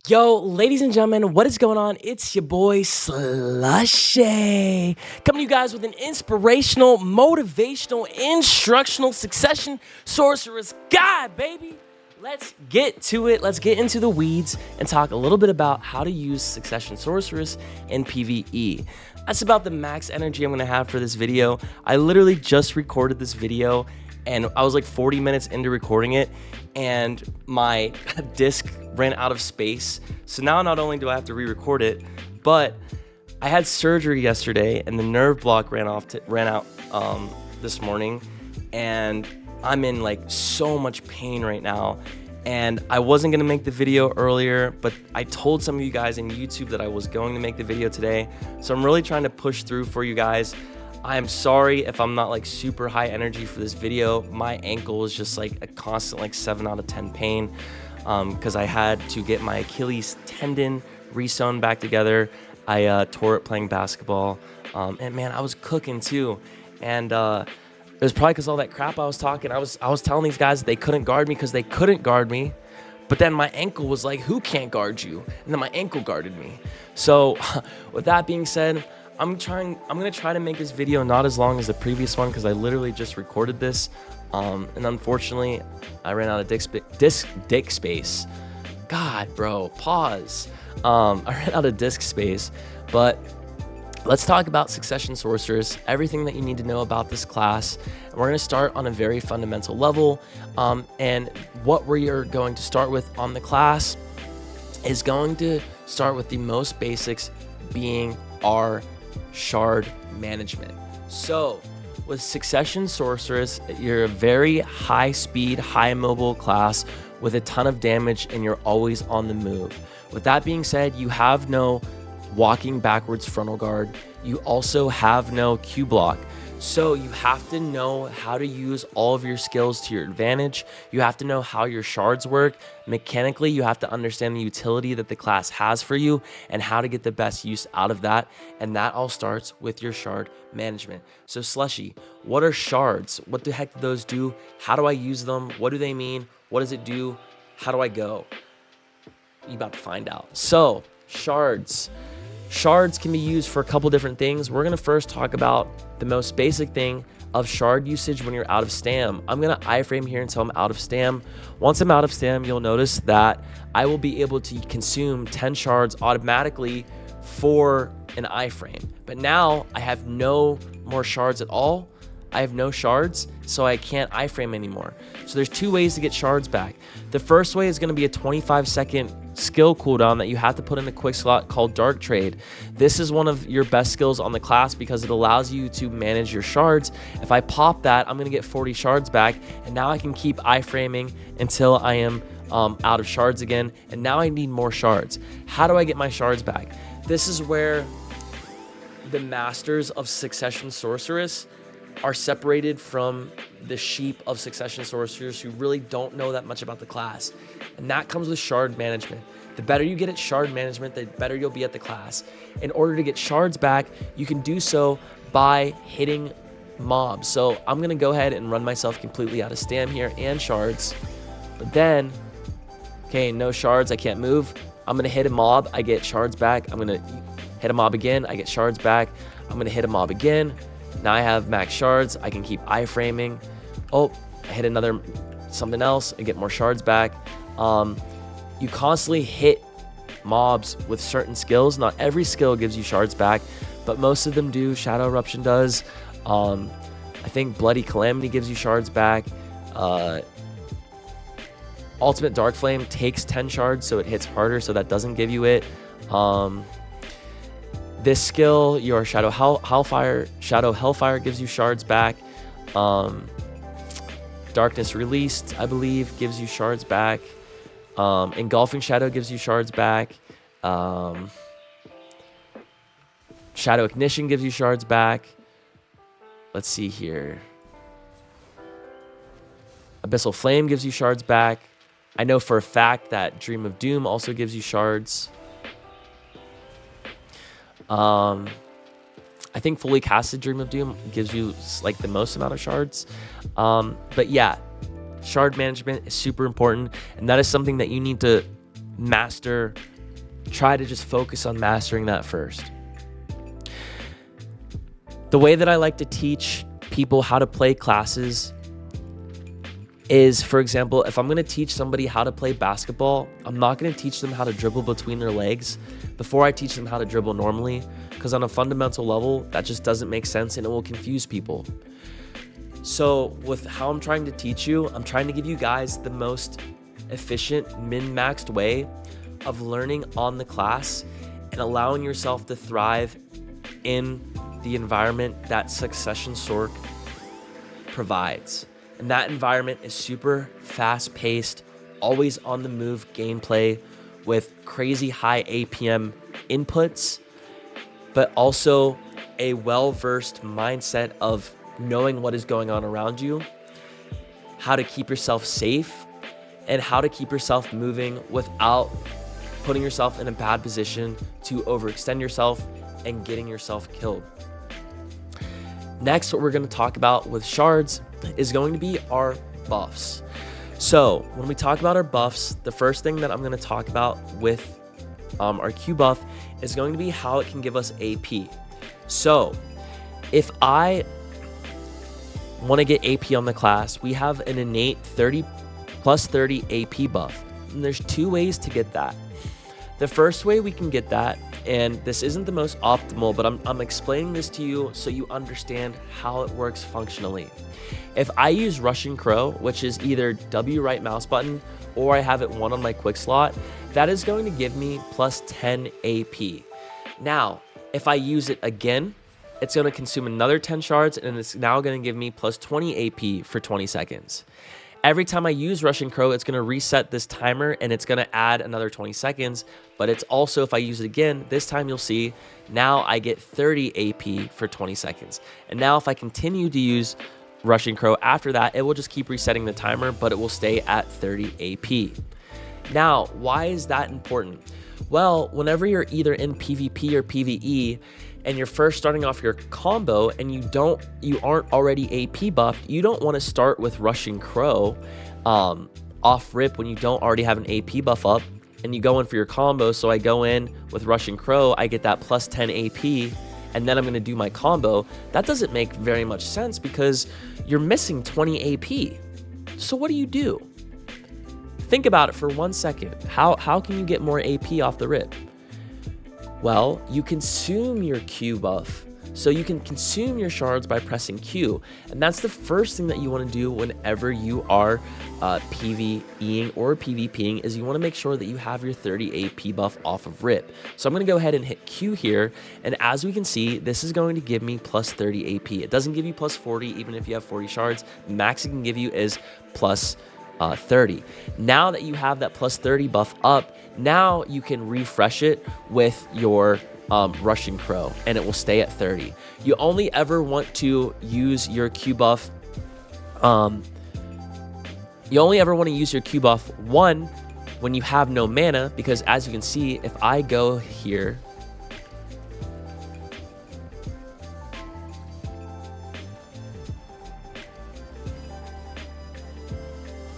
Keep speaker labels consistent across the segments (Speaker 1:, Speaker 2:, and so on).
Speaker 1: Yo, ladies and gentlemen, what is going on? It's your boy Slushy, coming to you guys with an inspirational, motivational, instructional succession sorceress guide, baby. Let's get to it. Let's get into the weeds and talk a little bit about how to use succession sorceress in PVE. That's about the max energy I'm going to have for this video. I literally just recorded this video and I was like 40 minutes into recording it and my disc ran out of space. So now not only do I have to re-record it, but I had surgery yesterday and the nerve block ran out this morning, and I'm in like so much pain right now. And I wasn't gonna make the video earlier, but I told some of you guys in YouTube that I was going to make the video today. So I'm really trying to push through for you guys. I am sorry if I'm not like super high energy for this video. My ankle is just like a constant like 7 out of 10 pain because I had to get my Achilles tendon re-sewn back together. I tore it playing basketball, and man, I was cooking too. And it was probably because all that crap I was talking. I was telling these guys that they couldn't guard me because they couldn't guard me. But then my ankle was like, who can't guard you? And then my ankle guarded me. So with that being said, I'm gonna try to make this video not as long as the previous one because I literally just recorded this. And unfortunately, I ran out of disk space. God, bro, pause. I ran out of disk space, but let's talk about Succession Sorceress, everything that you need to know about this class. And we're going to start on a very fundamental level. And what we are going to start with on the class is going to start with the most basics, being our shard management. So with Succession Sorceress, you're a very high speed, high mobile class with a ton of damage, and you're always on the move. With that being said, you have no walking backwards frontal guard. You also have no Q block. So you have to know how to use all of your skills to your advantage. You have to know how your shards work. Mechanically, you have to understand the utility that the class has for you and how to get the best use out of that. And that all starts with your shard management. So Slushy, what are shards? What the heck do those do? How do I use them? What do they mean? What does it do? How do I go? You're about to find out. So shards. Shards can be used for a couple different things. We're going to first talk about the most basic thing of shard usage when you're out of stam. I'm going to iframe here until I'm out of stam. Once I'm out of stam, you'll notice that I will be able to consume 10 shards automatically for an iframe. But now I have no more shards at all. I have no shards, so I can't iframe anymore. So there's two ways to get shards back. The first way is going to be a 25-second skill cooldown that you have to put in the quick slot called Dark Trade. This is one of your best skills on the class because it allows you to manage your shards. If I pop that, I'm going to get 40 shards back, and now I can keep iframing until I am out of shards again, and now I need more shards. How do I get my shards back? This is where the masters of Succession Sorceress are separated from the sheep of Succession Sorcerers who really don't know that much about the class. And that comes with shard management. The better you get at shard management, the better you'll be at the class. In order to get shards back, you can do so by hitting mobs. So I'm gonna go ahead and run myself completely out of stam here and shards. But then, okay, no shards, I can't move. I'm gonna hit a mob, I get shards back. I'm gonna hit a mob again, I get shards back. I'm gonna hit a mob again. Now I have max shards, I can keep iframing. Oh, I hit another something else and get more shards back. You constantly hit mobs with certain skills. Not every skill gives you shards back, but most of them do. Shadow Eruption does. I think Bloody Calamity gives you shards back. Ultimate Dark Flame takes 10 shards, so it hits harder, so that doesn't give you it. This skill, your Shadow Hellfire gives you shards back. Darkness Released, I believe, gives you shards back. Engulfing Shadow gives you shards back. Shadow Ignition gives you shards back. Let's see here. Abyssal Flame gives you shards back. I know for a fact that Dream of Doom also gives you shards. I think fully casted Dream of Doom gives you like the most amount of shards. But yeah, shard management is super important, and that is something that you need to master try to just focus on mastering that first. The way that I like to teach people how to play classes is, for example, if I'm going to teach somebody how to play basketball, I'm not going to teach them how to dribble between their legs before I teach them how to dribble normally, because on a fundamental level, that just doesn't make sense and it will confuse people. So with how I'm trying to teach you, I'm trying to give you guys the most efficient, min-maxed way of learning on the class and allowing yourself to thrive in the environment that Succession Sorc provides. And that environment is super fast-paced, always on the move gameplay with crazy high APM inputs, but also a well-versed mindset of knowing what is going on around you, how to keep yourself safe, and how to keep yourself moving without putting yourself in a bad position to overextend yourself and getting yourself killed. Next, what we're going to talk about with shards is going to be our buffs. So when we talk about our buffs, the first thing that I'm going to talk about with our Q buff is going to be how it can give us AP. So if I want to get AP on the class, we have an innate 30 plus 30 AP buff. And there's two ways to get that. The first way we can get that, and this isn't the most optimal, but I'm explaining this to you so you understand how it works functionally. If I use Russian Crow, which is either W right mouse button or I have it 1 on my quick slot, that is going to give me plus 10 AP. Now, if I use it again, it's going to consume another 10 shards and it's now going to give me plus 20 AP for 20 seconds. Every time I use Russian Crow, it's going to reset this timer and it's going to add another 20 seconds. But it's also, if I use it again, this time you'll see now I get 30 AP for 20 seconds. And now if I continue to use Russian Crow after that, it will just keep resetting the timer, but it will stay at 30 AP. Now, why is that important? Well, whenever you're either in PvP or PvE, and you're first starting off your combo and you aren't already AP buffed, you don't want to start with Russian Crow off rip when you don't already have an AP buff up and you go in for your combo. So I go in with Russian Crow, I get that plus 10 AP, and then I'm going to do my combo. That doesn't make very much sense because you're missing 20 AP. So what do? Think about it for 1 second. How can you get more AP off the rip? Well, you consume your Q buff. So you can consume your shards by pressing Q. And that's the first thing that you want to do whenever you are PvEing or PvPing, is you want to make sure that you have your 30 AP buff off of rip. So I'm going to go ahead and hit Q here. And as we can see, this is going to give me plus 30 AP. It doesn't give you plus 40, even if you have 40 shards. Max it can give you is plus 30. Now that you have that plus 30 buff up, now you can refresh it with your Russian Crow and it will stay at 30. You only ever want to use your Q buff one when you have no mana, because as you can see, if I go here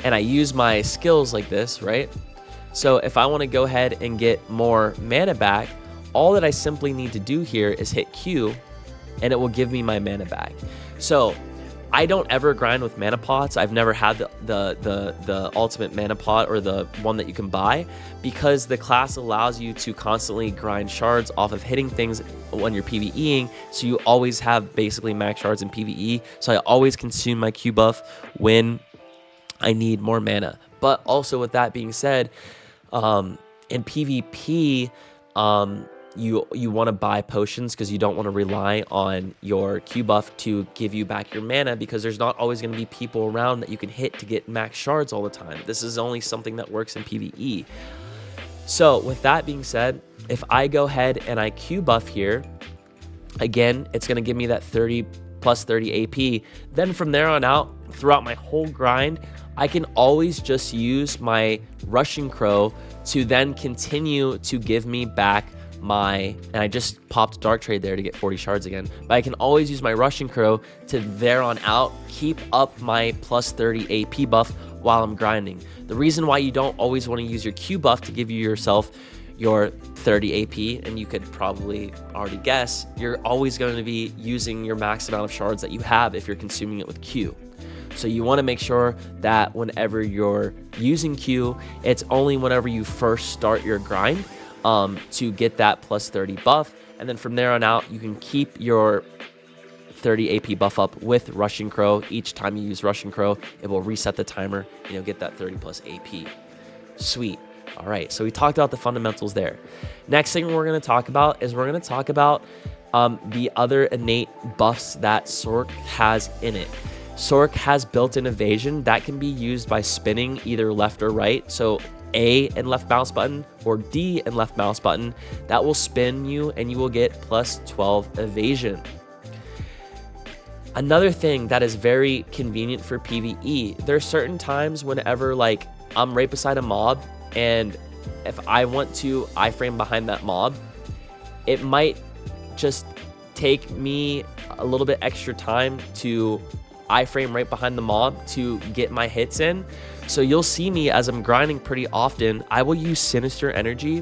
Speaker 1: and I use my skills like this, right? So if I want to go ahead and get more mana back, all that I simply need to do here is hit Q and it will give me my mana back. So I don't ever grind with mana pots. I've never had the ultimate mana pot or the one that you can buy, because the class allows you to constantly grind shards off of hitting things when you're PvEing. So you always have basically max shards in PvE. So I always consume my Q buff when I need more mana. But also with that being said, in PvP, you want to buy potions because you don't want to rely on your Q buff to give you back your mana, because there's not always going to be people around that you can hit to get max shards all the time. This is only something that works in PvE. So with that being said, if I go ahead and I Q buff here, again, it's going to give me that 30 plus 30 AP. Then from there on out, throughout my whole grind, I can always just use my Russian Crow to then continue to give me back my, and I just popped Dark Trade there to get 40 shards again, but I can always use my Russian Crow to there on out keep up my plus 30 AP buff while I'm grinding. The reason why you don't always want to use your Q buff to give you yourself your 30 AP, and you could probably already guess, you're always going to be using your max amount of shards that you have if you're consuming it with Q. So you want to make sure that whenever you're using Q, it's only whenever you first start your grind to get that plus 30 buff. And then from there on out, you can keep your 30 AP buff up with Rushing Crow. Each time you use Rushing Crow, it will reset the timer and you'll get that 30 plus AP. Sweet. All right, so we talked about the fundamentals there. Next thing we're going to talk about is we're going to talk about the other innate buffs that Sorc has in it. Sorc has built-in evasion that can be used by spinning either left or right. So A and left mouse button or D and left mouse button, that will spin you and you will get plus 12 evasion. Another thing that is very convenient for PvE, there are certain times whenever like I'm right beside a mob, and if I want to iframe behind that mob, it might just take me a little bit extra time to iframe right behind the mob to get my hits in. So you'll see me as I'm grinding pretty often, I will use Sinister Energy,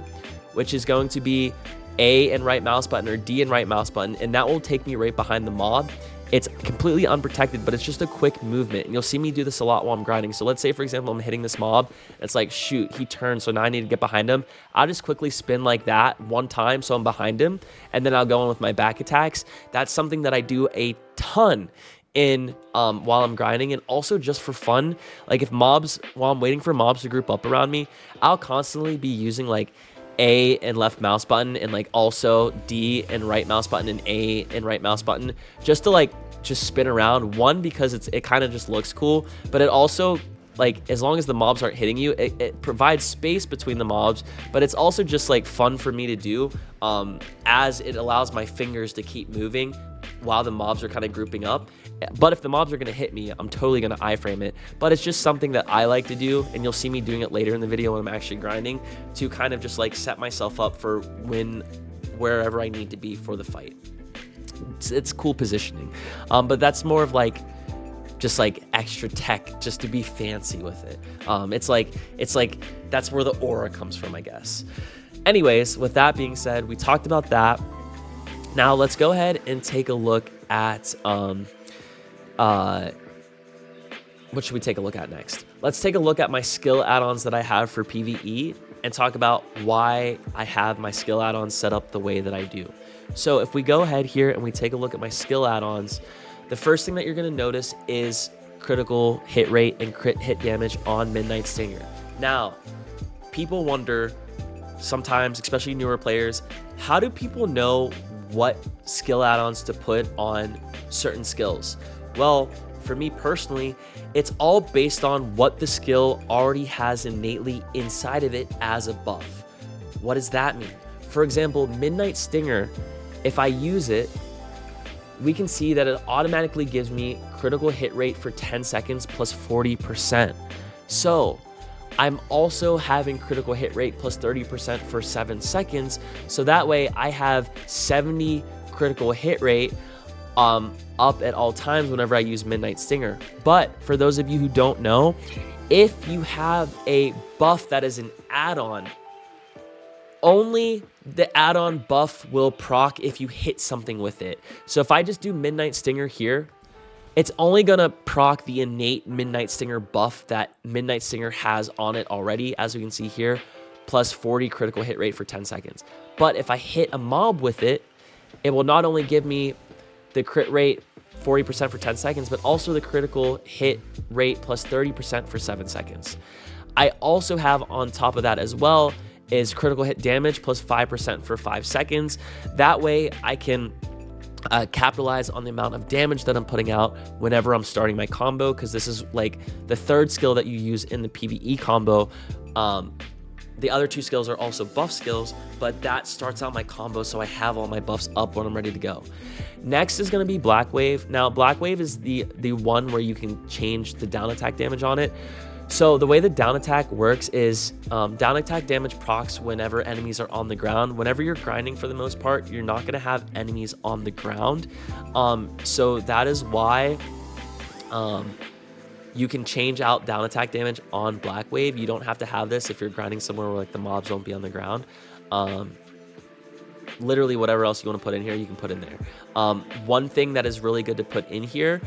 Speaker 1: which is going to be A and right mouse button or D and right mouse button, and that will take me right behind the mob. It's completely unprotected, but it's just a quick movement. And you'll see me do this a lot while I'm grinding. So let's say, for example, I'm hitting this mob. It's like, shoot, he turned, so now I need to get behind him. I'll just quickly spin like that one time so I'm behind him, and then I'll go in with my back attacks. That's something that I do a ton in while I'm grinding, and also just for fun. Like if mobs, while I'm waiting for mobs to group up around me, I'll constantly be using like A and left mouse button, and like also D and right mouse button and A and right mouse button, just to like just spin around. One, because it kind of just looks cool, but it also, like, as long as the mobs aren't hitting you, it provides space between the mobs, but it's also just like fun for me to do as it allows my fingers to keep moving while the mobs are kind of grouping up. But if the mobs are going to hit me, I'm totally going to iframe it. But it's just something that I like to do, and you'll see me doing it later in the video when I'm actually grinding, to kind of just like set myself up for wherever I need to be for the fight. It's cool positioning, but that's more of like just like extra tech just to be fancy with it. It's like that's where the aura comes from, I guess. Anyways, with that being said, we talked about that. Now let's go ahead and take a look at what should we take a look at next? Let's take a look at my skill add-ons that I have for PvE and talk about why I have my skill add-ons set up the way that I do. So if we go ahead here and we take a look at my skill add-ons, the first thing that you're going to notice is critical hit rate and crit hit damage on Midnight Stinger. Now, people wonder sometimes, especially newer players, how do people know what skill add-ons to put on certain skills? Well, for me personally, it's all based on what the skill already has innately inside of it as a buff. What does that mean? For example, Midnight Stinger, if I use it, we can see that it automatically gives me critical hit rate for 10 seconds plus 40%. So I'm also having critical hit rate plus 30% for 7 seconds. So that way I have 70 critical hit rate up at all times whenever I use Midnight Stinger. But for those of you who don't know, if you have a buff that is an add-on, only the add-on buff will proc if you hit something with it. So if I just do Midnight Stinger here, it's only gonna proc the innate Midnight Stinger buff that Midnight Stinger has on it already, as we can see here, plus 40 critical hit rate for 10 seconds. But if I hit a mob with it, it will not only give me the crit rate 40% for 10 seconds, but also the critical hit rate plus 30% for 7 seconds. I also have on top of that as well is critical hit damage plus 5% for 5 seconds. That way I can capitalize on the amount of damage that I'm putting out whenever I'm starting my combo, because this is like the third skill that you use in the PVE combo. The other two skills are also buff skills, but that starts out my combo, so I have all my buffs up when I'm ready to go. Next is going to be Black Wave. Now, Black Wave is the one where you can change the down attack damage on it. So the way the down attack works is down attack damage procs whenever enemies are on the ground. Whenever you're grinding, for the most part, you're not going to have enemies on the ground. So that is why You can change out down attack damage on Black Wave. You don't have to have this if you're grinding somewhere where like the mobs don't be on the ground. Literally whatever else you want to put in here, you can put in there. One thing that is really good to put in here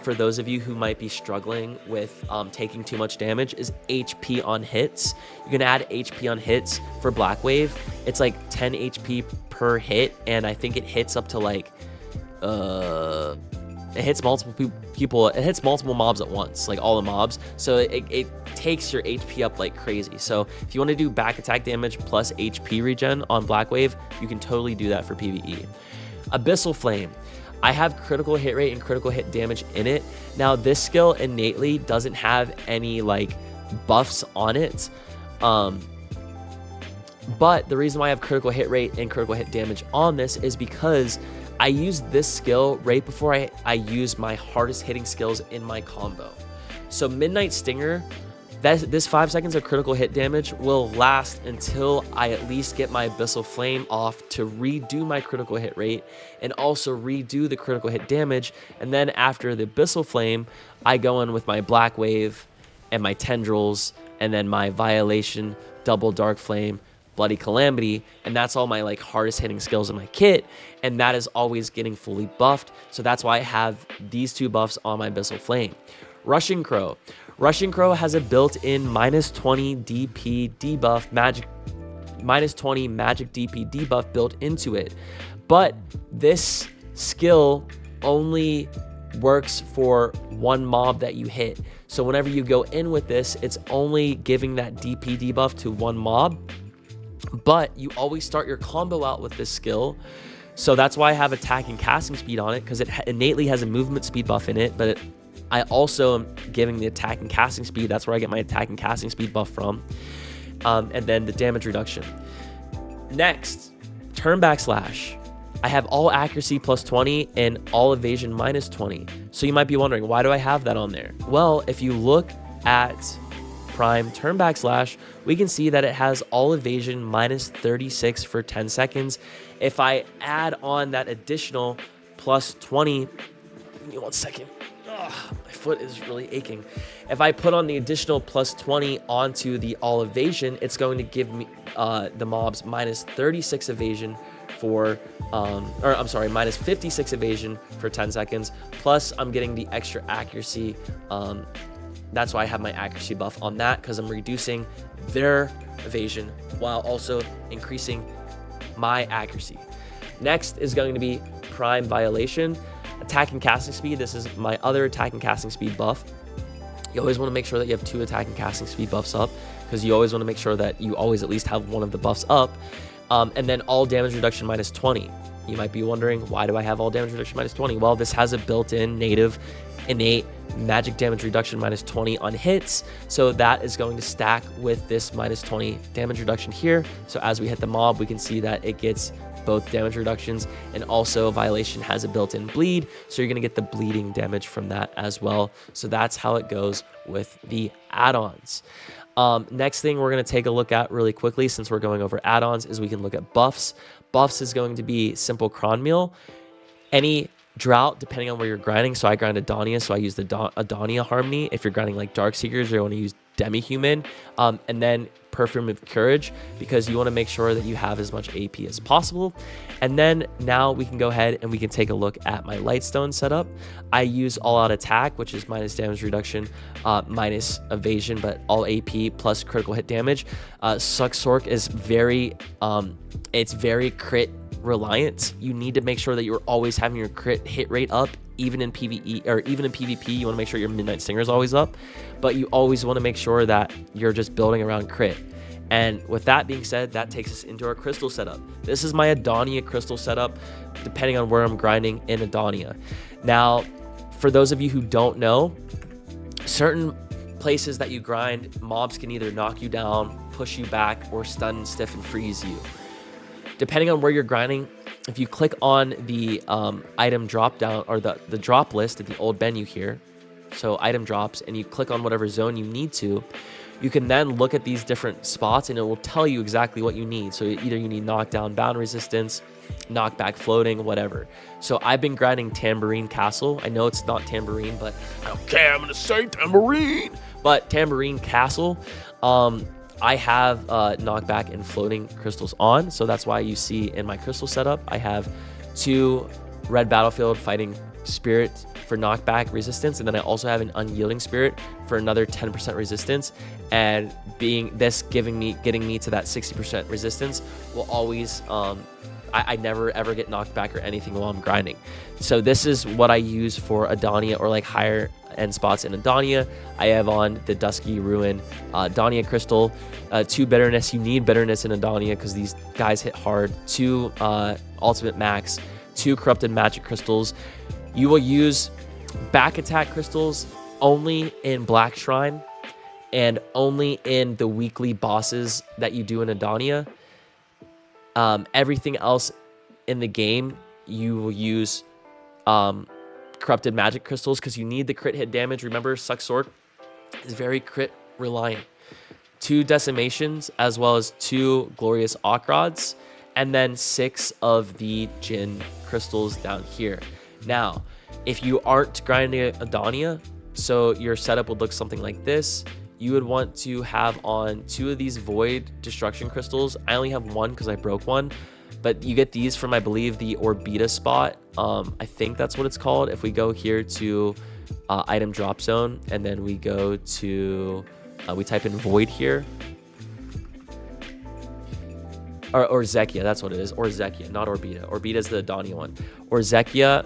Speaker 1: for those of you who might be struggling with taking too much damage is HP on hits. You can add HP on hits for Black Wave. It's like 10 HP per hit, and I think it hits up to like it hits multiple people. It hits multiple mobs at once, like all the mobs. So it takes your HP up like crazy. So if you want to do back attack damage plus HP regen on Black Wave, you can totally do that for PvE. Abyssal Flame. I have critical hit rate and critical hit damage in it. Now this skill innately doesn't have any like buffs on it. But the reason why I have critical hit rate and critical hit damage on this is because I use this skill right before I use my hardest hitting skills in my combo. So Midnight Stinger, this 5 seconds of critical hit damage will last until I at least get my Abyssal Flame off to redo my critical hit rate and also redo the critical hit damage. And then after the Abyssal Flame, I go in with my Black Wave and my Tendrils and then my Violation, Double Dark Flame, Bloody Calamity, and that's all my like hardest hitting skills in my kit, and that is always getting fully buffed. So that's why I have these two buffs on my Abyssal Flame. Rushing Crow. Rushing Crow has a built-in -20 DP debuff, -20 magic DP debuff built into it. But this skill only works for one mob that you hit. So whenever you go in with this, it's only giving that DP debuff to one mob. But you always start your combo out with this skill. So that's why I have attack and casting speed on it, because it innately has a movement speed buff in it. But I also am giving the attack and casting speed. That's where I get my attack and casting speed buff from. And then the damage reduction. Next, turn back slash. I have all accuracy +20 and all evasion -20. So you might be wondering, why do I have that on there? Well, if you look at Prime turn back slash, we can see that it has all evasion -36 for 10 seconds. If I add on that additional +20, give me 1 second. Ugh, my foot is really aching. If I put on the additional +20 onto the all evasion, it's going to give me the mobs -36 evasion for, or I'm sorry, -56 evasion for 10 seconds. Plus I'm getting the extra accuracy. That's why I have my accuracy buff on that, because I'm reducing their evasion while also increasing my accuracy. Next is going to be Prime Violation. Attack and casting speed. This is my other attack and casting speed buff. You always want to make sure that you have 2 attack and casting speed buffs up, because you always want to make sure that you always at least have one of the buffs up. And then all damage reduction -20. You might be wondering, why do I have all damage reduction -20? Well, this has a built-in native innate magic damage reduction -20 on hits, so that is going to stack with this -20 damage reduction here. So as we hit the mob, we can see that it gets both damage reductions, and also Violation has a built-in bleed, so you're going to get the bleeding damage from that as well. So that's how it goes with the add-ons. Next thing we're going to take a look at really quickly, since we're going over add-ons, is we can look at buffs. Buffs is going to be simple cron meal, any drought depending on where you're grinding. So I grind Adonia, so I use the Adonia Harmony. If you're grinding like Dark Seekers, you want to use Demi-Human, and then Perfume of Courage, because you want to make sure that you have as much AP as possible. And then now we can go ahead and we can take a look at my Lightstone setup. I use all out attack, which is minus damage reduction, minus evasion, but all AP plus critical hit damage. Succ Sorc is it's very crit reliant. You need to make sure that you're always having your crit hit rate up. Even in PvE or even in PvP, you want to make sure your Midnight Stinger is always up, but you always want to make sure that you're just building around crit. And with that being said, that takes us into our crystal setup. This is my Adonia crystal setup, depending on where I'm grinding in Adonia. Now, for those of you who don't know, certain places that you grind, mobs can either knock you down, push you back, or stun, stiff, and freeze you. Depending on where you're grinding, if you click on the item drop down, or the drop list at the old menu here, so item drops, and you click on whatever zone you need to, you can then look at these different spots and it will tell you exactly what you need. So either you need knockdown bound resistance, knockback floating, whatever. So I've been grinding Tambourine Castle. I know it's not Tambourine, but I don't care. I'm going to say Tambourine. But Tambourine Castle, I have knockback and floating crystals on. So that's why you see in my crystal setup, I have 2 red battlefield fighting spirit for knockback resistance, and then I also have an unyielding spirit for another 10% resistance. And getting me to that 60% resistance will always I never ever get knocked back or anything while I'm grinding. So this is what I use for Adonia or like higher end spots in Adonia. I have on the Dusky Ruin Adonia crystal, 2 bitterness. You need bitterness in Adonia because these guys hit hard. 2 ultimate max, 2 corrupted magic crystals. You will use back attack crystals only in Black Shrine and only in the weekly bosses that you do in Adonia. Everything else in the game, you will use corrupted magic crystals because you need the crit hit damage. Remember, Succ is very crit reliant. 2 decimations as well as 2 glorious Ock rods, and then 6 of the Jinn crystals down here. Now, if you aren't grinding Adonia, so your setup would look something like this. You would want to have on 2 of these void destruction crystals. I only have 1 because I broke one, but you get these from, I believe, the Orbita spot. I think that's what it's called. If we go here to item drop zone, and then we go to we type in void here, or Zekia, that's what it is, or Zekia, not Orbita. Orbita is the Adonia one. Or Zekia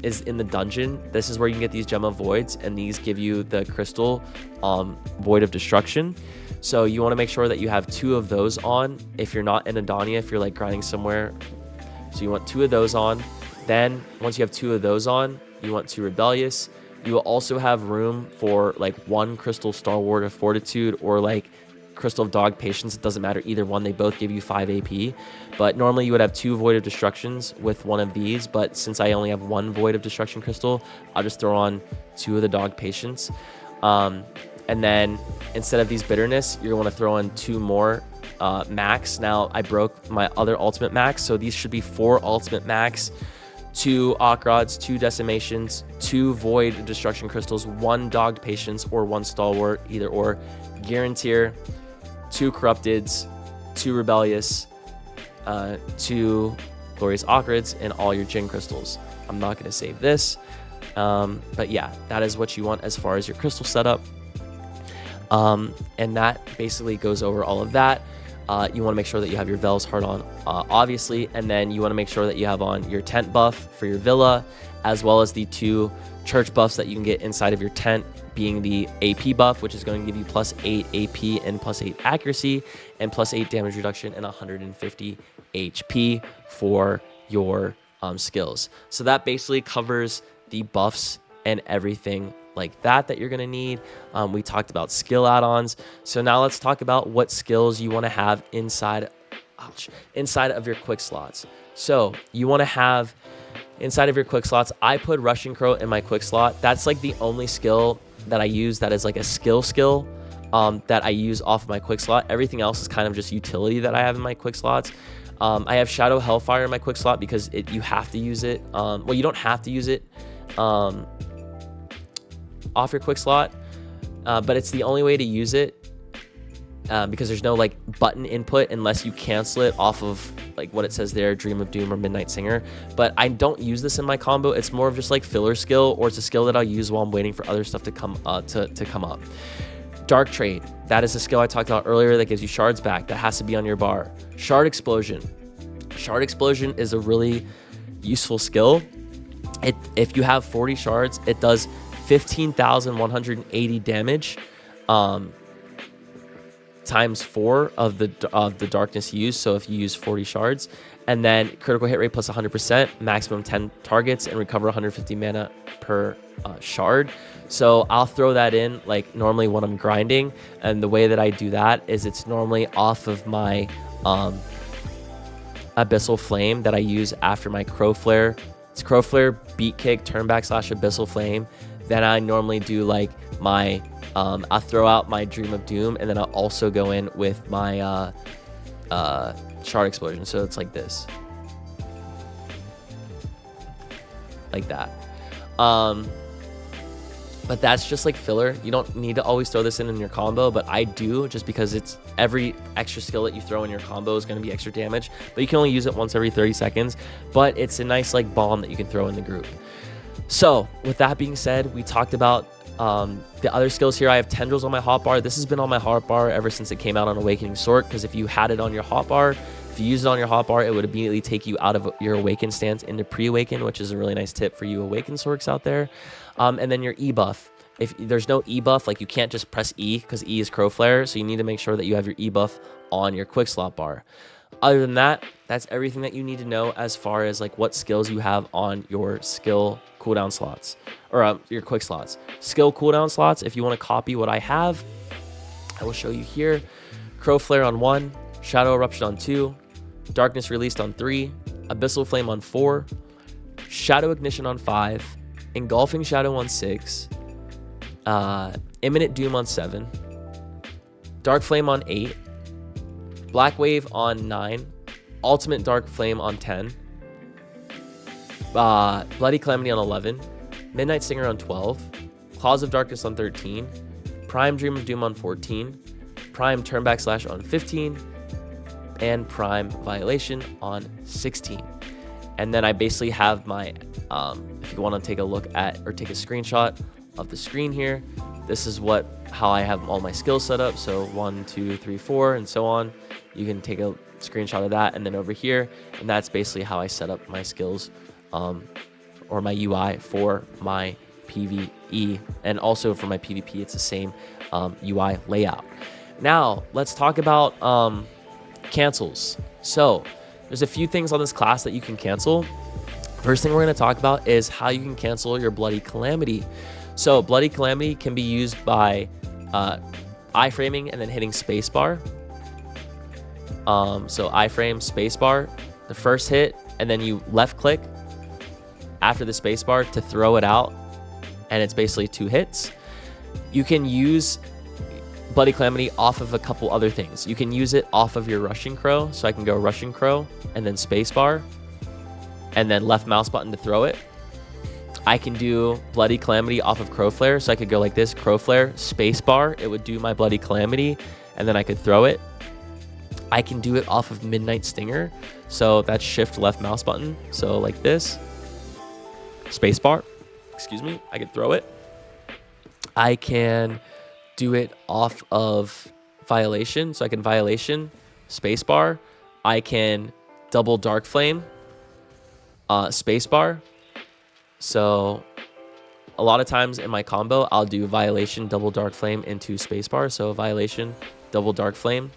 Speaker 1: is in the dungeon. This is where you can get these Gem of Voids, and these give you the crystal Void of Destruction. So you want to make sure that you have 2 of those on if you're not in Adonia, if you're like grinding somewhere. So you want 2 of those on. Then once you have 2 of those on, you want 2 Rebellious. You will also have room for like 1 Crystal Stalwart of Fortitude or like Crystal of Dog Patience. It doesn't matter, either one. They both give you 5 AP. But normally you would have 2 Void of Destructions with 1 of these. But since I only have 1 Void of Destruction crystal, I'll just throw on 2 of the Dog Patience. And then instead of these bitterness, you're going to throw in 2 more max. Now I broke my other ultimate max, so these should be 4 ultimate max, 2 Ock rods, 2 decimations, 2 void destruction crystals, 1 dogged patience or 1 stalwart, either or, guaranteer, 2 corrupteds, 2 rebellious, 2 glorious Ockrids, and all your Jinn crystals. I'm not going to save this, but yeah, that is what you want as far as your crystal setup. And that basically goes over all of that. You want to make sure that you have your Vel's Heart on, obviously, and then you want to make sure that you have on your tent buff for your villa, as well as the 2 church buffs that you can get inside of your tent, being the AP buff, which is going to give you +8 AP and +8 accuracy, and +8 damage reduction and 150 HP for your skills. So that basically covers the buffs and everything like that you're going to need. We talked about skill add-ons. So now let's talk about what skills you want to have inside of your quick slots. So you want to have inside of your quick slots, I put Rushing Crow in my quick slot. That's like the only skill that I use that is like a skill that I use off of my quick slot. Everything else is kind of just utility that I have in my quick slots. I have Shadow Hellfire in my quick slot because you have to use it. Well, you don't have to use it off your quick slot, but it's the only way to use it because there's no like button input unless you cancel it off of like what it says there, Dream of Doom or Midnight Singer. But I don't use this in my combo. It's more of just like filler skill, or it's a skill that I'll use while I'm waiting for other stuff to come to come up. Dark Trade, that is a skill I talked about earlier that gives you shards back. That has to be on your bar. Shard Explosion. Shard Explosion is a really useful skill. If you have 40 shards, it does 15,180 damage times 4 of the darkness used. So if you use 40 shards, and then critical hit rate plus 100%, maximum 10 targets, and recover 150 mana per shard. So I'll throw that in like normally when I'm grinding, and the way that I do that is it's normally off of my Abyssal Flame that I use after my Crow Flare. It's Crow Flare, Beat Kick, Turn Back / Abyssal Flame. then I normally do like my, I'll throw out my Dream of Doom, and then I'll also go in with my Shard Explosion. So it's like this. Like that. But that's just like filler. You don't need to always throw this in your combo, but I do, just because it's every extra skill that you throw in your combo is going to be extra damage, but you can only use it once every 30 seconds. But it's a nice like bomb that you can throw in the group. So with that being said, we talked about the other skills here. I have Tendrils on my hotbar. This has been on my hotbar ever since it came out on Awakening Sorc, because if you had it on your hotbar, if you use it on your hotbar, it would immediately take you out of your Awaken stance into pre-Awaken, which is a really nice tip for you Awaken Sorcs out there. And then your E buff. If there's no E buff, like you can't just press E, because E is Crow Flare, so you need to make sure that you have your E buff on your quick slot bar. Other than that, that's everything that you need to know as far as like what skills you have on your skill cooldown slots, or your quick slots. Skill cooldown slots, if you want to copy what I have, I will show you here. Crow Flare on 1, Shadow Eruption on 2, Darkness Released on 3, Abyssal Flame on 4, Shadow Ignition on 5, Engulfing Shadow on 6, Imminent Doom on 7, Dark Flame on 8, Black Wave on 9, Ultimate Dark Flame on 10, Bloody Calamity on 11, Midnight Stinger on 12, Claws of Darkness on 13, Prime Dream of Doom on 14, Prime Turnback Slash on 15, and Prime Violation on 16. And then I basically have my, if you want to take a look at or take a screenshot of the screen here, this is how I have all my skills set up. So 1, 2, 3, 4, and so on. You can take a screenshot of that, and then over here, and that's basically how I set up my skills, or my UI for my PvE, and also for my PvP, it's the same UI layout. Now let's talk about cancels. So there's a few things on this class that you can cancel. First thing we're going to talk about is how you can cancel your Bloody Calamity. So Bloody Calamity can be used by iframing and then hitting spacebar. So iframe, spacebar, the first hit, and then you left click after the spacebar to throw it out, and it's basically 2 hits. You can use Bloody Calamity off of a couple other things. You can use it off of your Rushing Crow, so I can go Rushing Crow and then spacebar, and then left mouse button to throw it. I can do Bloody Calamity off of Crow Flare, so I could go like this, Crow Flare, spacebar, it would do my Bloody Calamity, and then I could throw it. I can do it off of Midnight Stinger, so that's shift left mouse button, so like this, spacebar, excuse me, I could throw it. I can do it off of Violation, so I can Violation, spacebar. I can double Dark Flame, spacebar. So a lot of times in my combo, I'll do Violation, double Dark Flame into spacebar. So Violation, double Dark Flame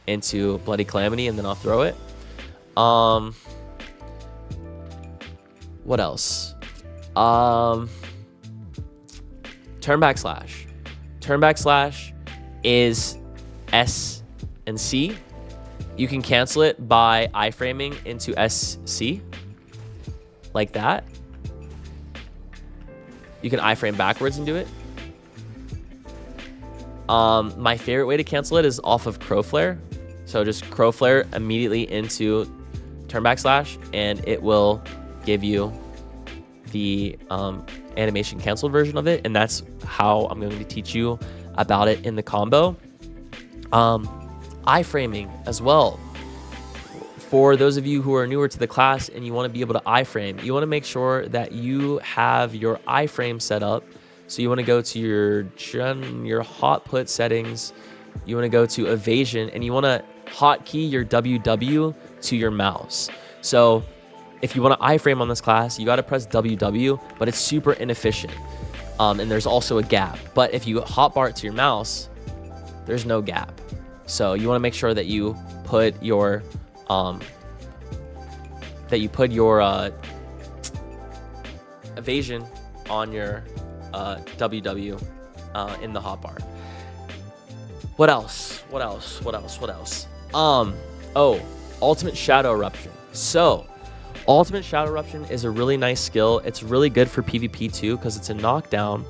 Speaker 1: into Bloody Calamity, and then I'll throw it. What else? Turnback Slash. Turnback Slash is S and C. You can cancel it by iframing into SC, like that. You can iframe backwards and do it. My favorite way to cancel it is off of Crow Flare. So just Crow Flare immediately into Turnback Slash, and it will give you the animation canceled version of it, and that's how I'm going to teach you about it in the combo. Iframing as well. For those of you who are newer to the class and you want to be able to iframe, you want to make sure that you have your iframe set up. So you want to go to your hot put settings, you want to go to evasion, and you want to hotkey your WW to your mouse. So if you want to iframe on this class, you got to press WW, but it's super inefficient. And there's also a gap. But if you hotbar it to your mouse, there's no gap. So you want to make sure that you put your evasion on your WW in the hotbar. What else? Oh, Ultimate Shadow Eruption. So Ultimate Shadow Eruption is a really nice skill. It's really good for PvP too because it's a knockdown,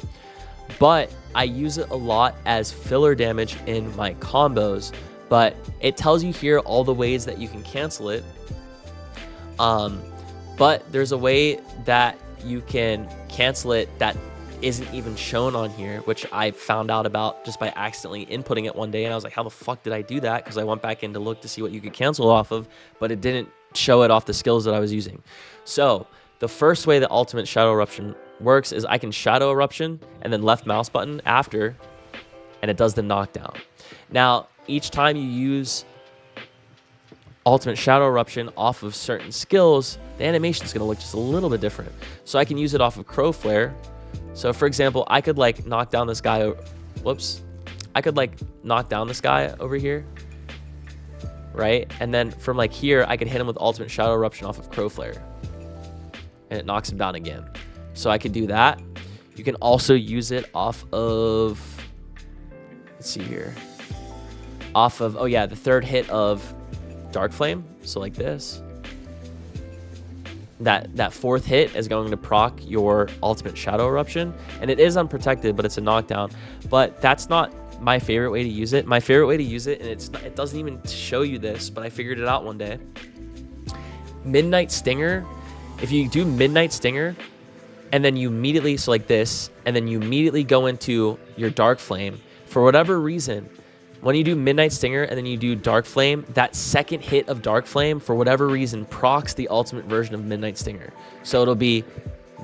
Speaker 1: but I use it a lot as filler damage in my combos. But it tells you here all the ways that you can cancel it. But there's a way that you can cancel it that isn't even shown on here, which I found out about just by accidentally inputting it one day, and I was like, how the fuck did I do that? Because I went back in to look to see what you could cancel off of, but it didn't show it off the skills that I was using. So the first way that Ultimate Shadow Eruption works is I can Shadow Eruption and then left mouse button after, and it does the knockdown. Now, each time you use Ultimate Shadow Eruption off of certain skills, the animation is going to look just a little bit different. So I can use it off of Crow Flare. So for example, I could like knock down this guy. Whoops. I could like knock down this guy over here. Right? And then from like here, I could hit him with Ultimate Shadow Eruption off of Crow Flare. And it knocks him down again. So I could do that. You can also use it off of, let's see here. Off of, oh yeah, the third hit of Dark Flame. So like this. That fourth hit is going to proc your Ultimate Shadow Eruption, and it is unprotected, but it's a knockdown. But that's not my favorite way to use it. My favorite way to use it, and it doesn't even show you this, but I figured it out one day. Midnight Stinger. If you do Midnight Stinger, and then you immediately, so like this, and then you immediately go into your Dark Flame, for whatever reason, when you do Midnight Stinger and then you do Dark Flame, that second hit of Dark Flame, for whatever reason, procs the ultimate version of Midnight Stinger. So it'll be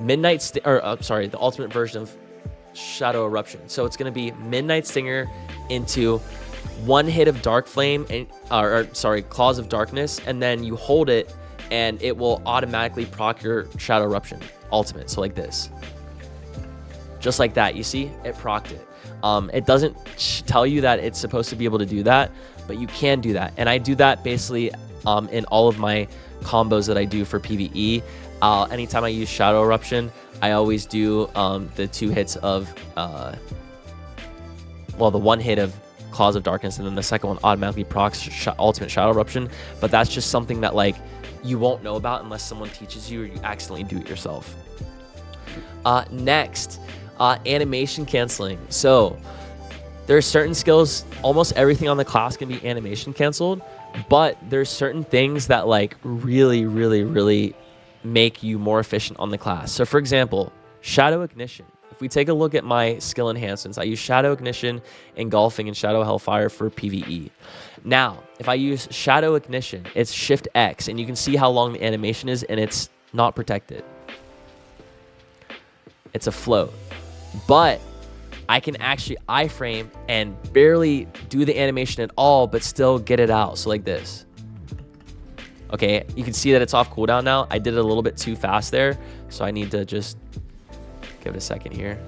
Speaker 1: the ultimate version of Shadow Eruption. So it's going to be Midnight Stinger into one hit of Dark Flame, Claws of Darkness, and then you hold it, and it will automatically proc your Shadow Eruption ultimate. So like this. Just like that. You see? It procced it. It doesn't tell you that it's supposed to be able to do that, but you can do that. And I do that basically in all of my combos that I do for PvE. Anytime I use Shadow Eruption, I always do the two hits of, the one hit of Claws of Darkness, and then the second one automatically procs Ultimate Shadow Eruption. But that's just something that like you won't know about unless someone teaches you or you accidentally do it yourself. Next. Animation canceling. So there are certain skills, almost everything on the class can be animation canceled, but there's certain things that like really, really, really make you more efficient on the class. So for example, Shadow Ignition. If we take a look at my skill enhancements, I use Shadow Ignition, Engulfing, and Shadow Hellfire for PvE. Now, if I use Shadow Ignition, it's Shift X, and you can see how long the animation is, and it's not protected. It's a float. But I can actually iframe and barely do the animation at all, but still get it out. So like this. Okay, you can see that it's off cooldown now. I did it a little bit too fast there, so I need to just give it a second here.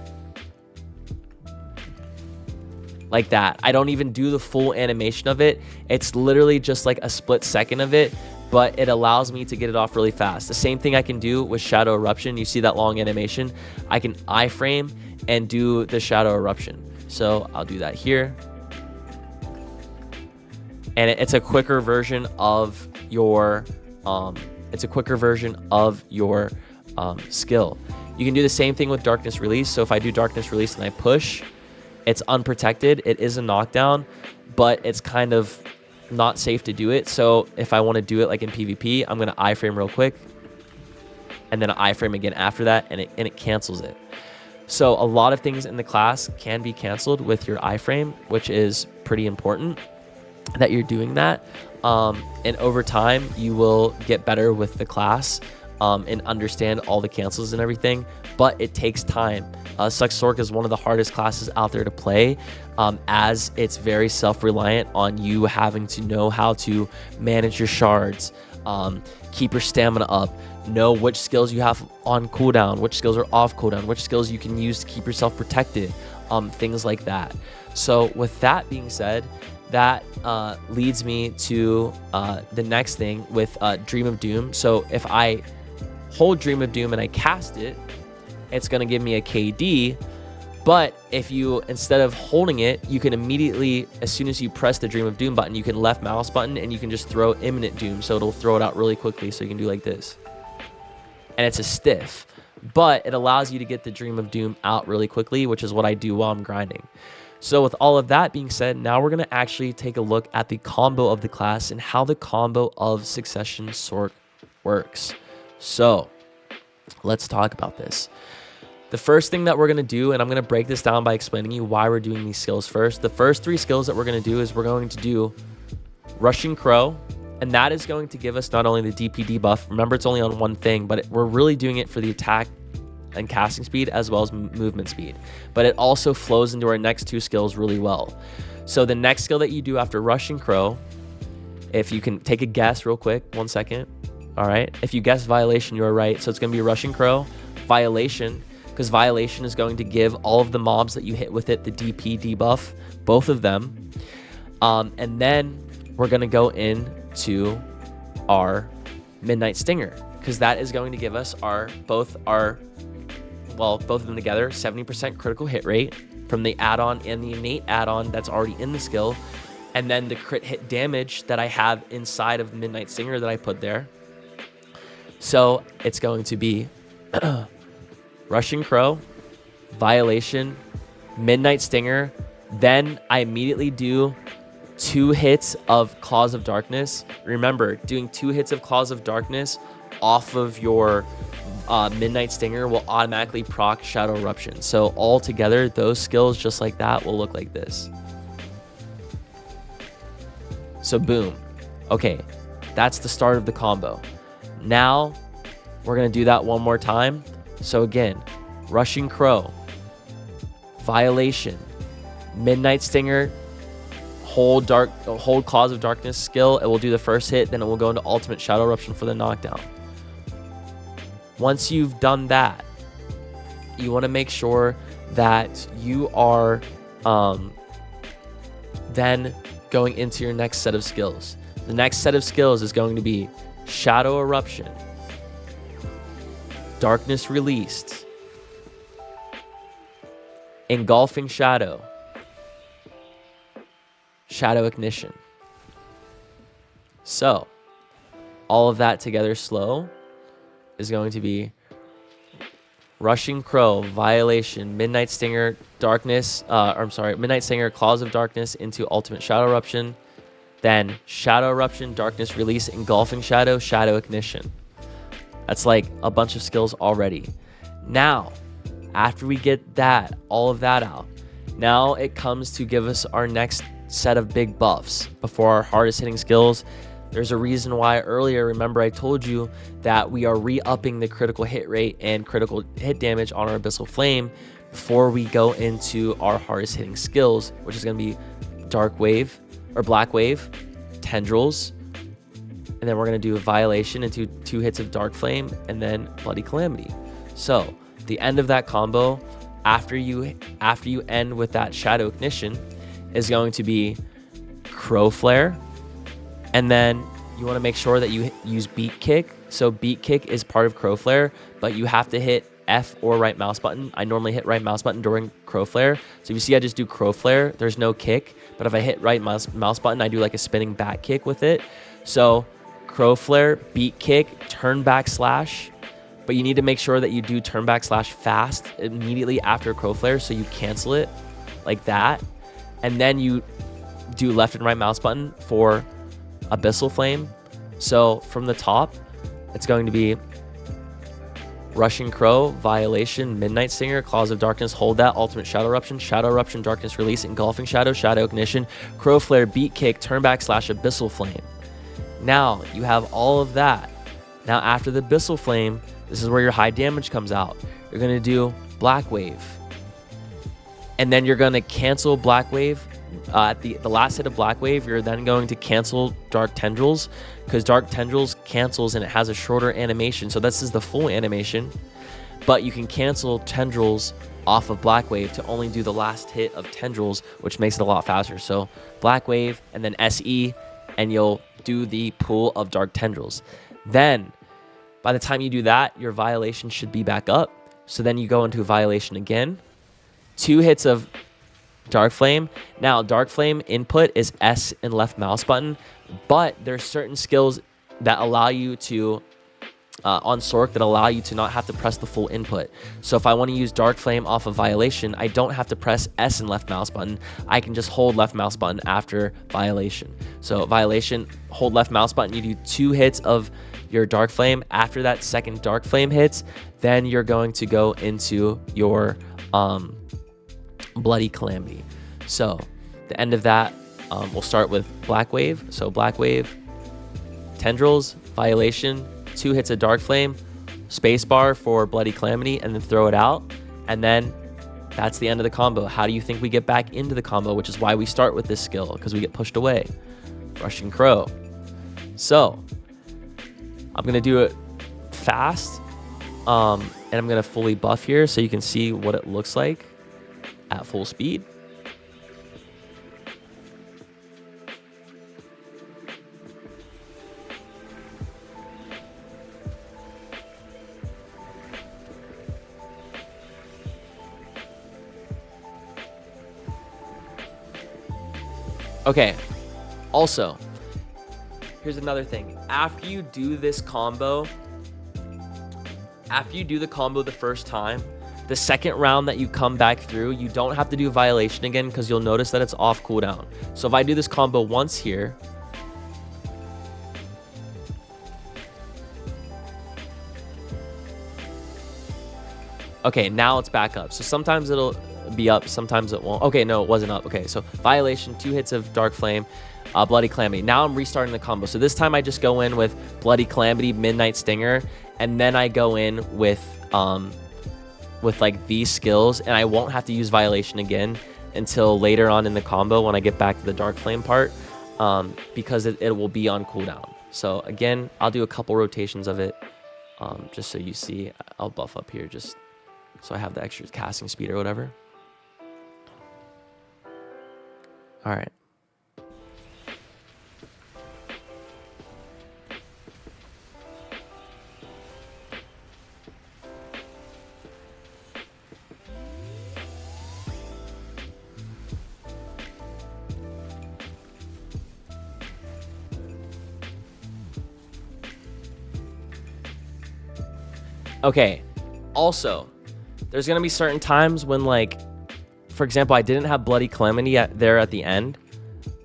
Speaker 1: Like that. I don't even do the full animation of it. It's literally just like a split second of it, but it allows me to get it off really fast. The same thing I can do with Shadow Eruption. You see that long animation? I can iframe and do the Shadow Eruption. So I'll do that here. And it's a quicker version of your skill. You can do the same thing with Darkness Release. So if I do Darkness Release and I push, it's unprotected. It is a knockdown, but it's kind of not safe to do it. So if I want to do it like in PvP, I'm going to iframe real quick, and then iframe again after that, and it cancels it. So a lot of things in the class can be canceled with your iframe, which is pretty important that you're doing that. And over time, you will get better with the class and understand all the cancels and everything, but it takes time. Succ Sorc is one of the hardest classes out there to play, as it's very self-reliant on you having to know how to manage your shards, keep your stamina up, know which skills you have on cooldown, which skills are off cooldown, which skills you can use to keep yourself protected, things like that. So with that being said, that leads me to the next thing with Dream of Doom. So if I hold Dream of Doom and I cast it, it's going to give me a KD. But if you, instead of holding it, you can immediately, as soon as you press the Dream of Doom button, you can left mouse button and you can just throw Imminent Doom. So it'll throw it out really quickly. So you can do like this. and it's a stiff, but it allows you to get the Dream of Doom out really quickly, which is what I do while I'm grinding. So with all of that being said, now we're going to actually take a look at the combo of the class and how the combo of Succession Sorc works. So let's talk about this. The first thing that we're going to do, and I'm going to break this down by explaining you why we're doing these skills first. The first 3 skills that we're going to do is we're going to do Rushing Crow, and that is going to give us not only the DP debuff. Remember, it's only on one thing, but we're really doing it for the attack and casting speed as well as movement speed, but it also flows into our next 2 skills really well. So the next skill that you do after Rushing Crow, if you can take a guess real quick, 1 second. All right, if you guess Violation, you are right. So it's going to be Rushing Crow, Violation, because Violation is going to give all of the mobs that you hit with it the DP debuff, both of them. And then we're going to go into our Midnight Stinger, because that is going to give us both of them together, 70% critical hit rate from the add-on and the innate add-on that's already in the skill, and then the crit hit damage that I have inside of Midnight Stinger that I put there. So it's going to be Rushing Crow, Violation, Midnight Stinger. Then I immediately do 2 hits of Claws of Darkness. Remember, doing 2 hits of Claws of Darkness off of your Midnight Stinger will automatically proc Shadow Eruption. So all together, those skills just like that will look like this. So boom. Okay, that's the start of the combo. Now we're going to do that one more time. So again, Rushing Crow, Violation, Midnight Stinger, hold Claws of Darkness skill. It will do the first hit, then it will go into Ultimate Shadow Eruption for the knockdown. Once you've done that, you want to make sure that you are then going into your next set of skills. The next set of skills is going to be Shadow Eruption, Darkness Released, Engulfing Shadow, Shadow Ignition. So all of that together slow is going to be Rushing Crow, Violation, Midnight Stinger, Midnight Stinger, Claws of Darkness into Ultimate Shadow Eruption, then Shadow Eruption, Darkness Release, Engulfing Shadow, Shadow Ignition. That's like a bunch of skills already. Now, after we get all of that out, now it comes to give us our next set of big buffs before our hardest hitting skills. There's a reason why earlier, remember I told you that we are re-upping the critical hit rate and critical hit damage on our Abyssal Flame before we go into our hardest hitting skills, which is going to be Dark Wave or Black Wave, Tendrils, and then we're going to do a Violation into 2 hits of Dark Flame and then Bloody Calamity. So the end of that combo, after you end with that Shadow Ignition, is going to be Crow Flare. And then you want to make sure that you use Beat Kick. So Beat Kick is part of Crow Flare, but you have to hit F or right mouse button. I normally hit right mouse button during Crow Flare. So if you see I just do Crow Flare, there's no kick. But if I hit right mouse button, I do like a spinning back kick with it. So Crow Flare, Beat Kick, turn back slash. But you need to make sure that you do turn back slash fast immediately after Crow Flare, so you cancel it like that. And then you do left and right mouse button for Abyssal Flame. So from the top, it's going to be Rushing Crow, Violation, Midnight Stinger, Claws of Darkness, hold that, Ultimate Shadow Eruption, Darkness Release, Engulfing Shadow, Shadow Ignition, Crow Flare, Beat Kick, turn back slash Abyssal Flame. Now you have all of that. Now after the Abyssal Flame, this is where your high damage comes out. You're going to do Black Wave. And then you're going to cancel Black Wave. At the last hit of Black Wave, you're then going to cancel Dark Tendrils, because Dark Tendrils cancels and it has a shorter animation. So this is the full animation, but you can cancel Tendrils off of Black Wave to only do the last hit of Tendrils, which makes it a lot faster. So Black Wave and then SE, and you'll do the pool of Dark Tendrils. Then by the time you do that, your Violation should be back up. So then you go into Violation again, 2 hits of Dark Flame. Now, Dark Flame input is S and left mouse button, but there's certain skills that allow you to on Sorc that allow you to not have to press the full input. So if I want to use Dark Flame off of Violation, I don't have to press S and left mouse button. I can just hold left mouse button after Violation. So Violation, hold left mouse button, you do 2 hits of your Dark Flame. After that second Dark Flame hits, then you're going to go into your Bloody Calamity. So the end of that, we'll start with Black Wave. So Black Wave, Tendrils, Violation, 2 hits of Dark Flame, spacebar for Bloody Calamity, and then throw it out. And then that's the end of the combo. How do you think we get back into the combo? Which is why we start with this skill, because we get pushed away. Rushing Crow. So I'm going to do it fast, and I'm going to fully buff here so you can see what it looks like at full speed. Okay, also, here's another thing. After you do this combo, after you do the combo the first time, the second round that you come back through, you don't have to do Violation again because you'll notice that it's off cooldown. So if I do this combo once here, okay, now it's back up. So sometimes it'll be up, sometimes it won't. Okay, no, it wasn't up. Okay, so Violation, 2 hits of Dark Flame, Bloody Calamity. Now I'm restarting the combo. So this time I just go in with Bloody Calamity, Midnight Stinger, and then I go in with like these skills, and I won't have to use Violation again until later on in the combo when I get back to the Dark Flame part, because it will be on cooldown. So again, I'll do a couple rotations of it, just so you see. I'll buff up here just so I have the extra casting speed or whatever. All right. Okay, also, there's going to be certain times when, like, for example, I didn't have Bloody Calamity there at the end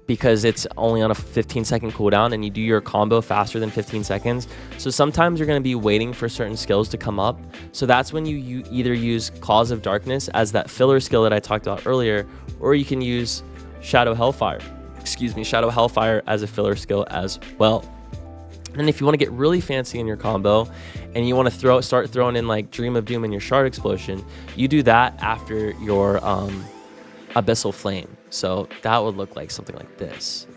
Speaker 1: because it's only on a 15-second cooldown and you do your combo faster than 15 seconds. So sometimes you're going to be waiting for certain skills to come up. So that's when you either use Cause of Darkness as that filler skill that I talked about earlier, or you can use Shadow Hellfire. Shadow Hellfire as a filler skill as well. And if you want to get really fancy in your combo and you want to start throwing in like Dream of Doom and your Shard Explosion, you do that after your Abyssal Flame. So that would look like something like this.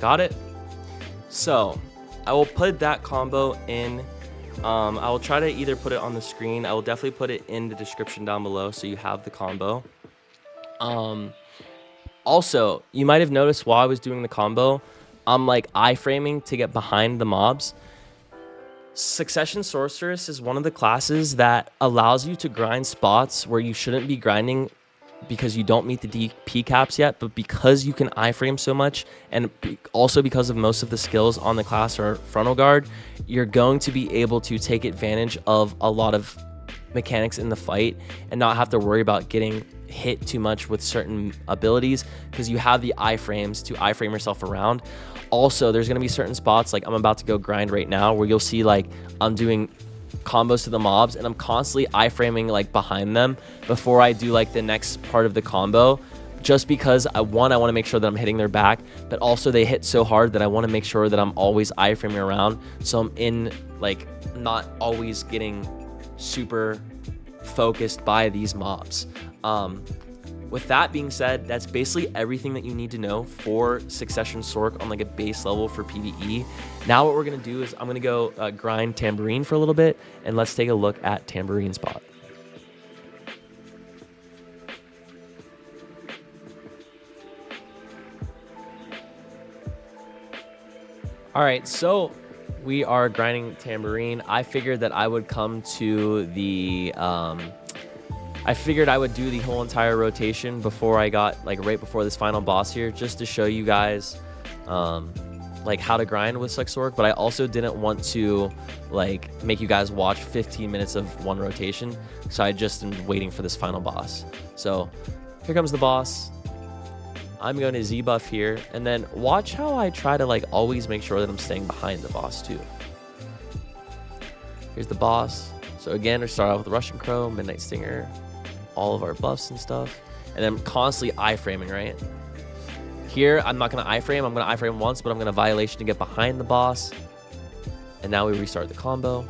Speaker 1: Got it? So I will put that combo in. I will try to either put it on the screen. I will definitely put it in the description down below so you have the combo. Also, you might have noticed while I was doing the combo, I'm like iframing to get behind the mobs. Succession Sorceress is one of the classes that allows you to grind spots where you shouldn't be grinding because you don't meet the DP caps yet, but because you can iframe so much, and also because of most of the skills on the class are frontal guard, you're going to be able to take advantage of a lot of mechanics in the fight and not have to worry about getting hit too much with certain abilities because you have the iframes to iframe yourself around. Also, there's going to be certain spots, like I'm about to go grind right now, where you'll see like I'm doing combos to the mobs, and I'm constantly iframing like behind them before I do like the next part of the combo, just because I want to make sure that I'm hitting their back, but also they hit so hard that I want to make sure that I'm always iframing around, so I'm in like not always getting super focused by these mobs. With that being said, that's basically everything that you need to know for Succession Sorc on like a base level for PvE. Now what we're gonna do is I'm gonna go grind Tambourine for a little bit, and let's take a look at Tambourine spot. All right, so we are grinding Tambourine. I figured that I would come to the I figured I would do the whole entire rotation before I got like right before this final boss here, just to show you guys like how to grind with Succ Sorc. But I also didn't want to like make you guys watch 15 minutes of one rotation, so I just am waiting for this final boss. So here comes the boss. I'm going to Z buff here, and then watch how I try to like always make sure that I'm staying behind the boss too. Here's the boss. So again, we start off with Russian Crow, Midnight Stinger, all of our buffs and stuff, and then constantly iframing, right? Here, I'm not going to iframe. I'm going to iframe once, but I'm going to Violation to get behind the boss. And now we restart the combo.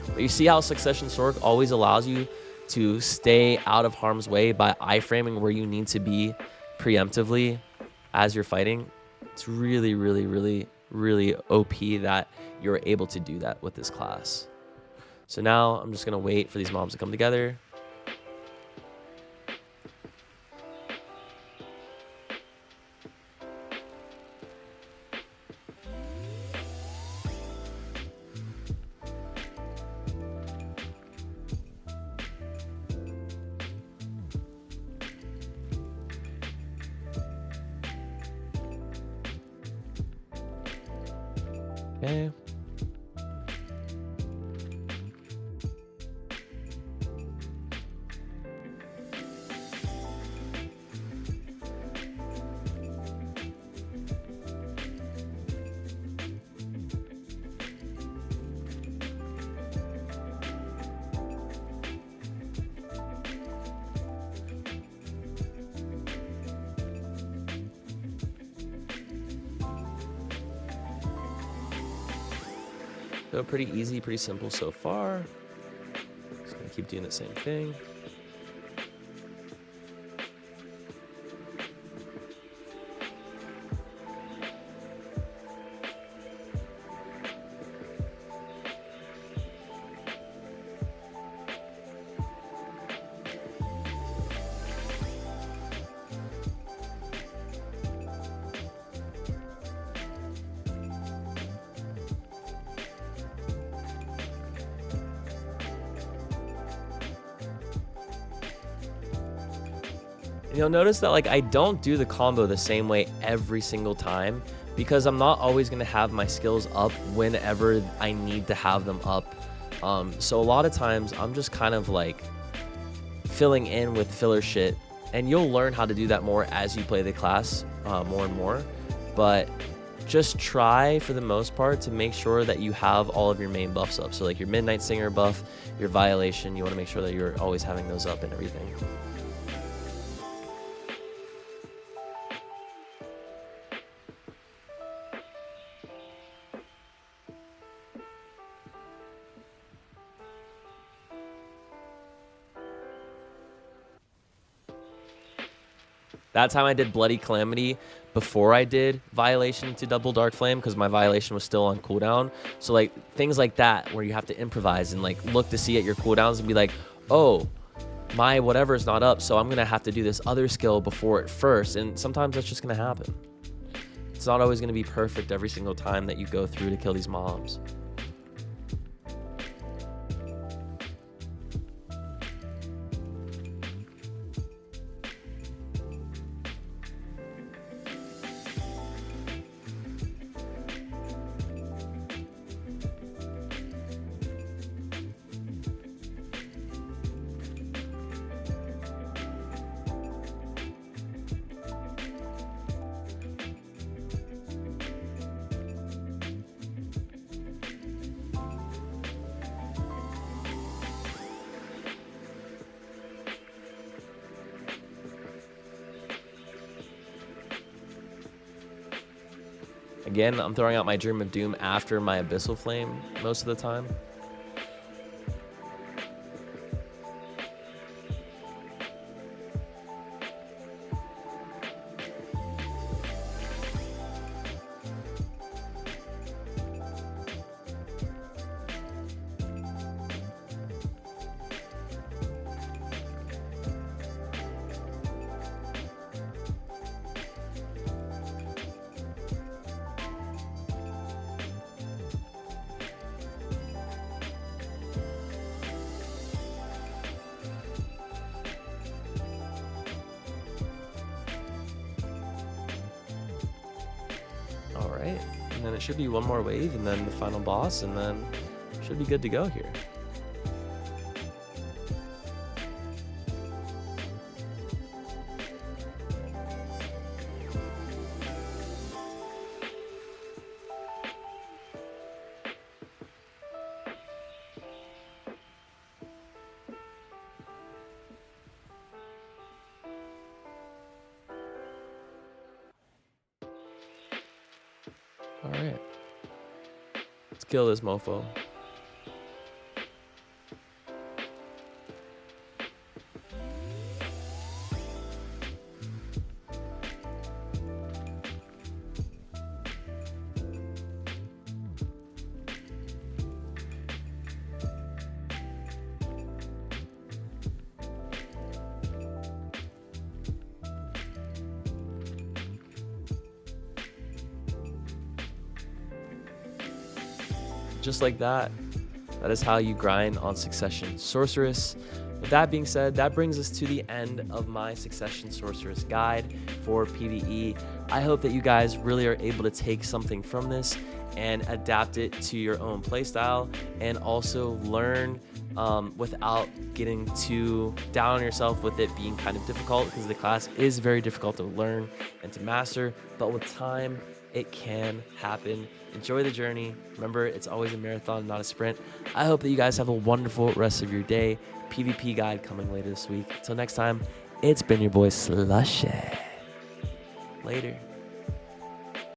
Speaker 1: But you see how Succession Sorc always allows you to stay out of harm's way by iframing where you need to be preemptively as you're fighting. It's really, really, really, really OP that you're able to do that with this class. So now I'm just going to wait for these mobs to come together. Okay. So pretty easy, pretty simple so far. Just gonna keep doing the same thing. You'll notice that like I don't do the combo the same way every single time, because I'm not always going to have my skills up whenever I need to have them up. So a lot of times I'm just kind of like filling in with filler shit, and you'll learn how to do that more as you play the class more and more. But just try for the most part to make sure that you have all of your main buffs up. So like your Midnight Singer buff, your Violation, you want to make sure that you're always having those up and everything. That time I did Bloody Calamity before I did Violation to double Dark Flame, because my Violation was still on cooldown. So like things like that where you have to improvise and like look to see at your cooldowns and be like, oh, my whatever is not up, so I'm gonna have to do this other skill before it first. And sometimes that's just gonna happen. It's not always gonna be perfect every single time that you go through to kill these mobs. Again, I'm throwing out my Dream of Doom after my Abyssal Flame most of the time. Alright, and then it should be one more wave and then the final boss, and then should be good to go here. Alright. Let's kill this mofo. Just like that, that is how you grind on Succession Sorceress. With that being said, that brings us to the end of my Succession Sorceress guide for PvE. I hope that you guys really are able to take something from this and adapt it to your own playstyle, and also learn without getting too down on yourself with it being kind of difficult, because the class is very difficult to learn and to master, but with time, it can happen. Enjoy the journey. Remember, it's always a marathon, not a sprint. I hope that you guys have a wonderful rest of your day. PvP guide coming later this week. Until next time, it's been your boy Slushy. Later.